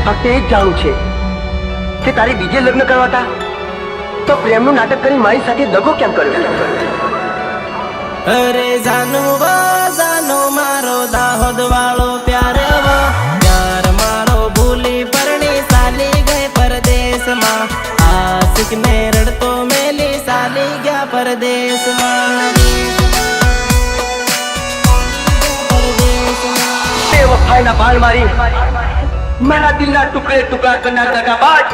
ફક્ત એ જ જાણવું છે કે તારે બીજે લગ્ન કરવા હતા તો પ્રેમનું નાટક કરી મારી સાથે દગો કેમ કર્યો? અરે જાનો મારો દાહોદ વાળો પ્યાર મારો ભૂલી પરણી સાલી ગઈ પરદેશમાં આશિક ને રડતો મેલી સાલી ગયા પરદેશમાં બેવફાઈના બાણ મારી મારા દિલના ટુકડે ટુકડા કરનાર દગાબાજ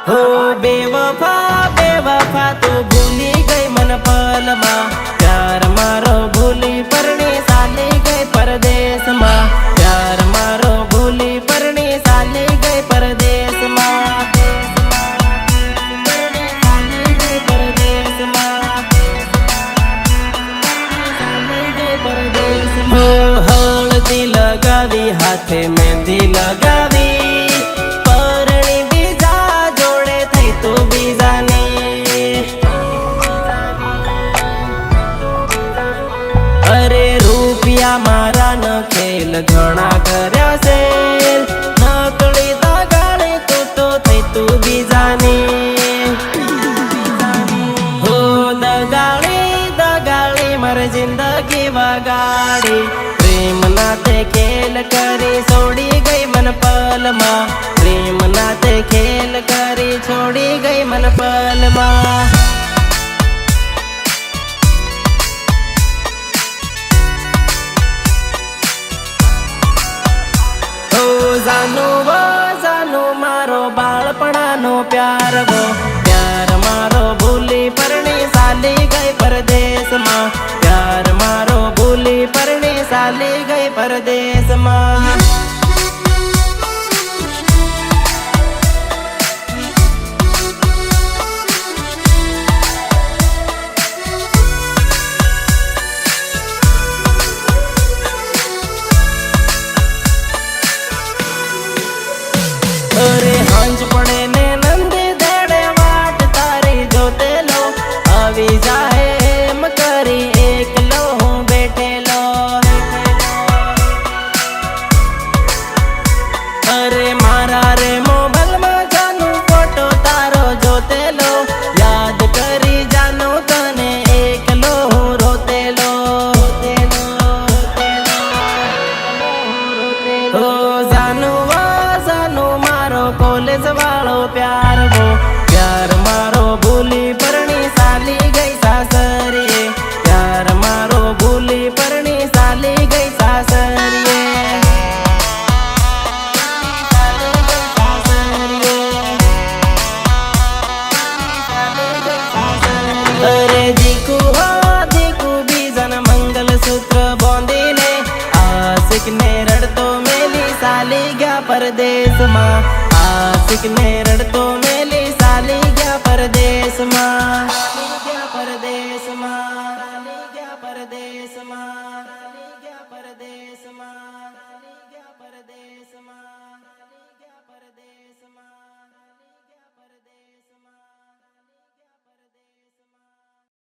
હો બેવફા તું ભૂલી ગઈ મન પલમાં પ્યાર મારો ભૂલી પરણી સાલી ગઈ પરદેશમાં પ્યાર મારો ભૂલી પરણી સાલી ગઈ પરદેશમાં હો હળદી લગાવી હાથે મહેંદી લગાવી પરણી બીજા જોડે થઈ તું બીજાની અરે રૂપિયા મારા ન ખેલ ઘણા કર્યા છે નકળી દગાડી તું તો થઈ તું બીજાની હો દગાડી મારી જિંદગી વગાડી પ્રેમ નાતે ખેલ કરી છોડી ગઈ મન પલમાં પ્રેમ નાતે ખેલ કરી છોડી ગઈ મન પલમાં ઓ જાનુ મારો બાળપણાનો પ્યાર મારો ભૂલી પરણી સાલી ગઈ પરદેશમાં પ્યાર મારો ભૂલી પરણી સાલી ગઈ પરદેશમાં અરે હાંજ પડે ને નંદી દેડે વાટ તારી જોતેલો આવી જાહે એમ કરી એકલો હું બેઠેલો અરે મારા રે મોબાઈલમાં જાનું ફોટો તારો જોતેલો યાદ કરી જાનું તને એકલો હું રોતેલો હો જાનું મારો કોલેજ વાળો પ્યાર મારો ભૂલી પરણી સાલી ગઈ સાસરીએ પ્યાર મારો ભૂલી પરણી સાલી ગઈ સાસરીએ અરે દીકુ બીજન મંગલસૂત્ર બોંધીને આશિક ને રડતો મેલી સાલી ગયા પરદેશમાં આશિક ને રડતો મેલી સાલી ગયા પરદેશમાં પરદેશમાં